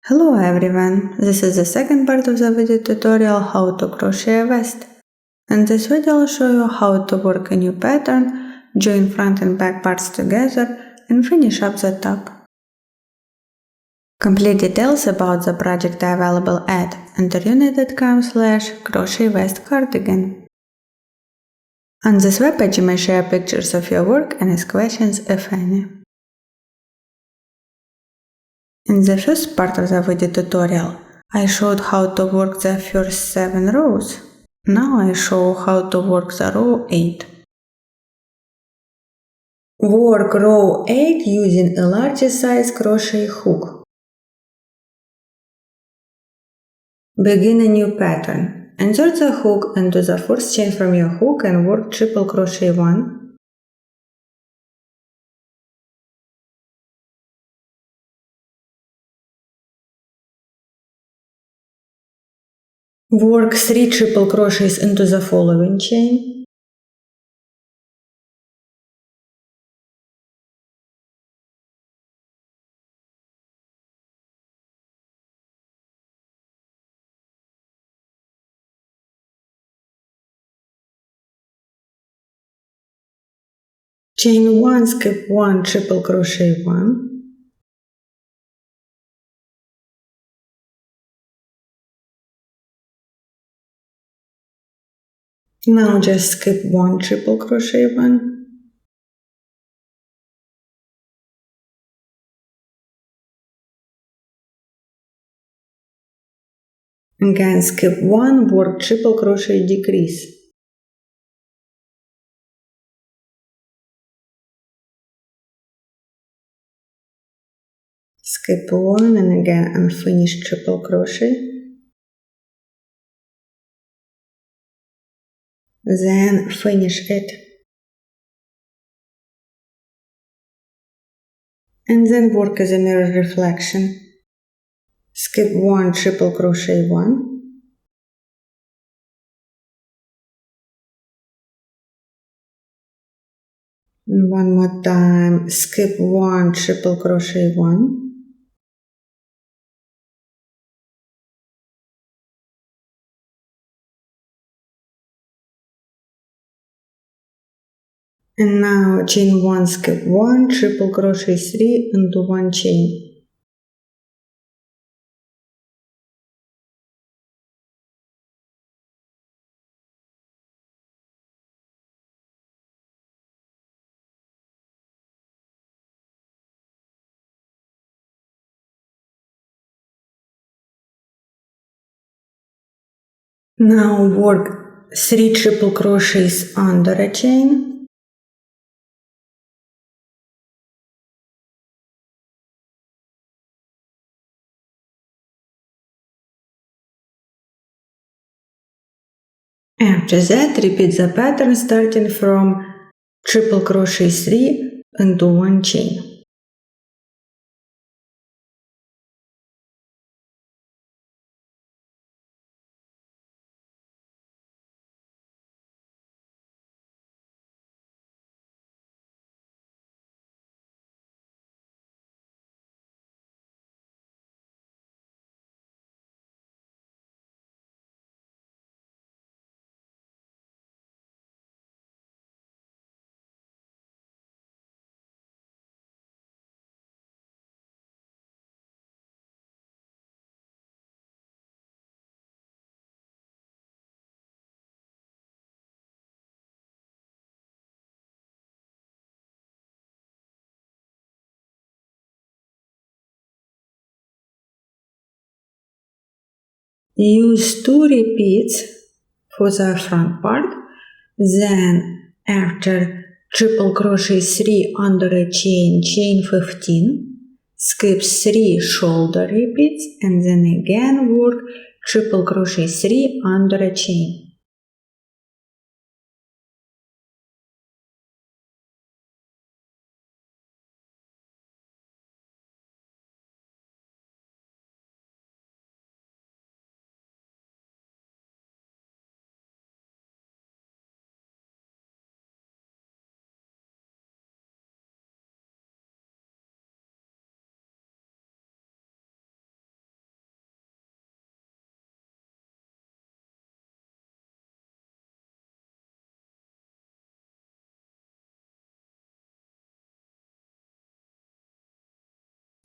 Hello everyone, this is the second part of the video tutorial how to crochet a vest. In this video I'll show you how to work a new pattern, join front and back parts together and finish up the top. Complete details about the project are available at interuni.com/crochetvestcardigan. On this webpage you may share pictures of your work and ask questions if any. In the first part of the video tutorial, I showed how to work the first 7 rows. Now I show how to work the row 8. Work row 8 using a larger size crochet hook. Begin a new pattern. Insert the hook into the first chain from your hook and work triple crochet 1. Work 3 triple crochets into the following chain. Chain 1, skip 1, triple crochet 1. Now just skip 1 triple crochet 1. Again skip 1, work triple crochet decrease. Skip 1 and again unfinished triple crochet. Then finish it. And then work as a mirror reflection. Skip 1 triple crochet 1. And one more time, skip 1 triple crochet 1. And now chain 1, skip 1, triple crochet 3 into 1 chain. Now work 3 triple crochets under a chain. After that, repeat the pattern starting from triple crochet 3 into 1 chain. Use 2 repeats for the front part, then after triple crochet 3 under a chain, chain 15, skip 3 shoulder repeats and then again work triple crochet 3 under a chain.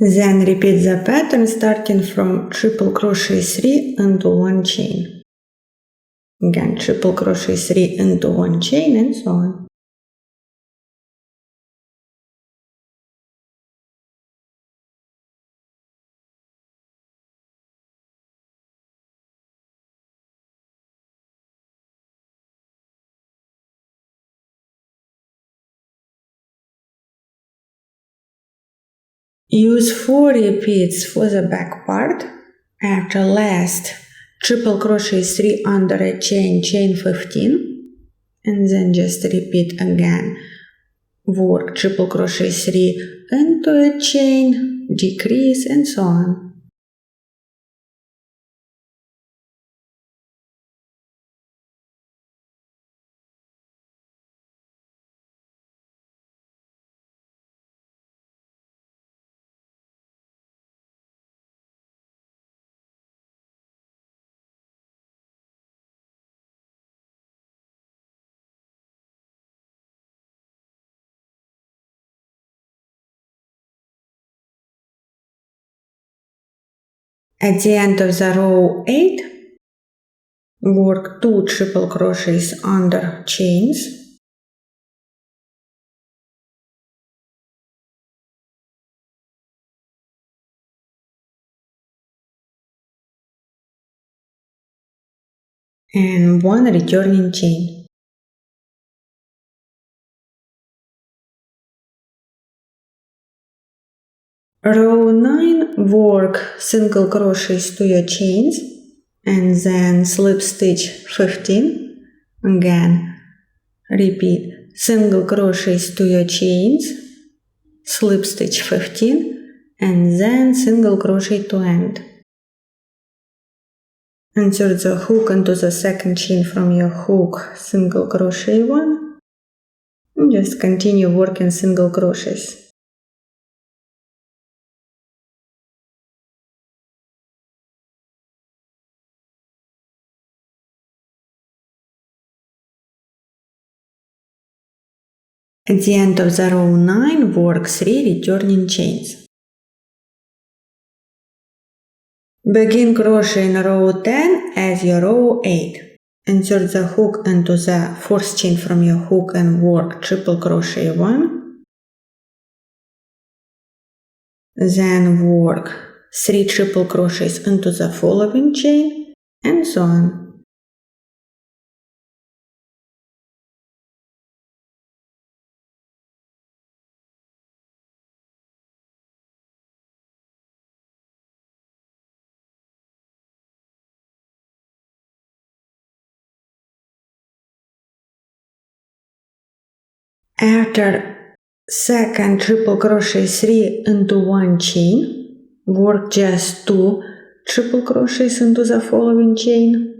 Then repeat the pattern starting from triple crochet 3 into one chain. Again, triple crochet 3 into one chain and so on. Use 4 repeats for the back part. After last triple crochet 3 under a chain, chain 15, and then just repeat again. Work triple crochet 3 into a chain, decrease, and so on. At the end of the row 8, work 2 triple crochets under chains. And 1 returning chain. Row 9, work single crochets to your chains and then slip stitch 15. Again, repeat single crochets to your chains, slip stitch 15, and then single crochet to end. Insert the hook into the second chain from your hook, single crochet 1, and just continue working single crochets. At the end of the row 9, work 3 returning chains. Begin crochet in row 10 as your row 8. Insert the hook into the fourth chain from your hook and work triple crochet 1. Then work 3 triple crochets into the following chain and so on. After second triple crochet 3 into one chain, work just 2 triple crochets into the following chain.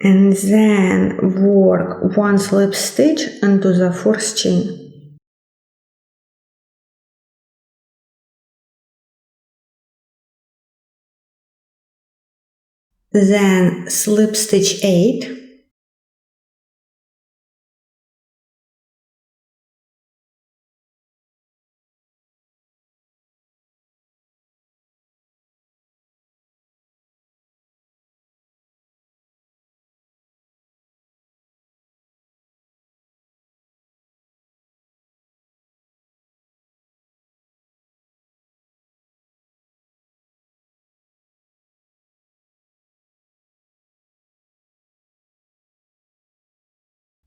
And then work 1 slip stitch into the fourth chain. Then slip stitch 8.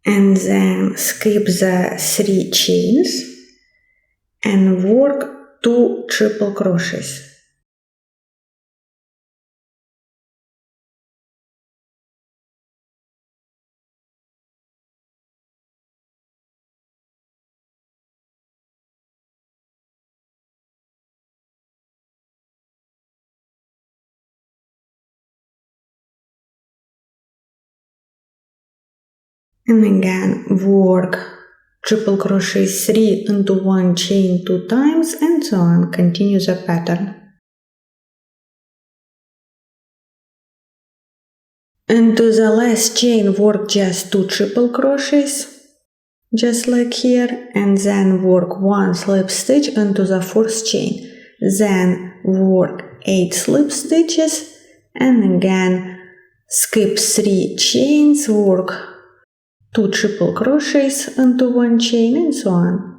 And then skip the 3 chains and work 2 triple crochets. And again, work triple crochet 3 into 1 chain 2 times, and so on. Continue the pattern. Into the last chain, work just 2 triple crochets, just like here, and then work 1 slip stitch into the 4th chain. Then work 8 slip stitches, and again skip 3 chains, work 2 triple crochets into 1 chain, and so on.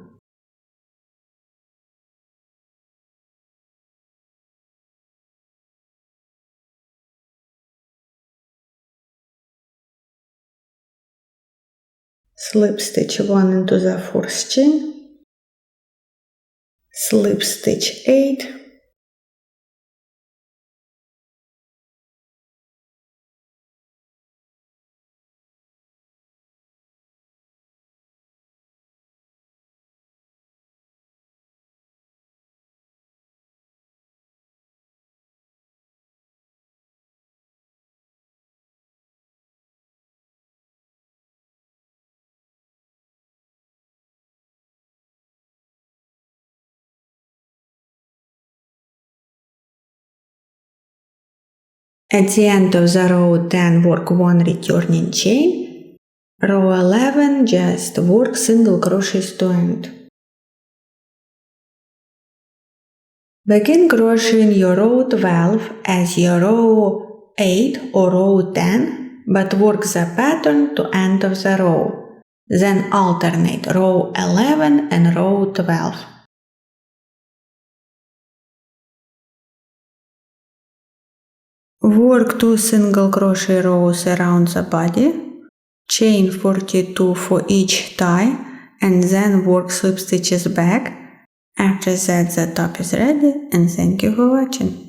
Slip stitch 1 into the 4th chain, slip stitch 8, at the end of the row 10 work 1 returning chain, row 11 just work single crochets to end. Begin crocheting your row 12 as your row 8 or row 10, but work the pattern to end of the row. Then alternate row 11 and row 12. Work 2 single crochet rows around the body, chain 42 for each tie, and then work slip stitches back. After that the top is ready, and thank you for watching.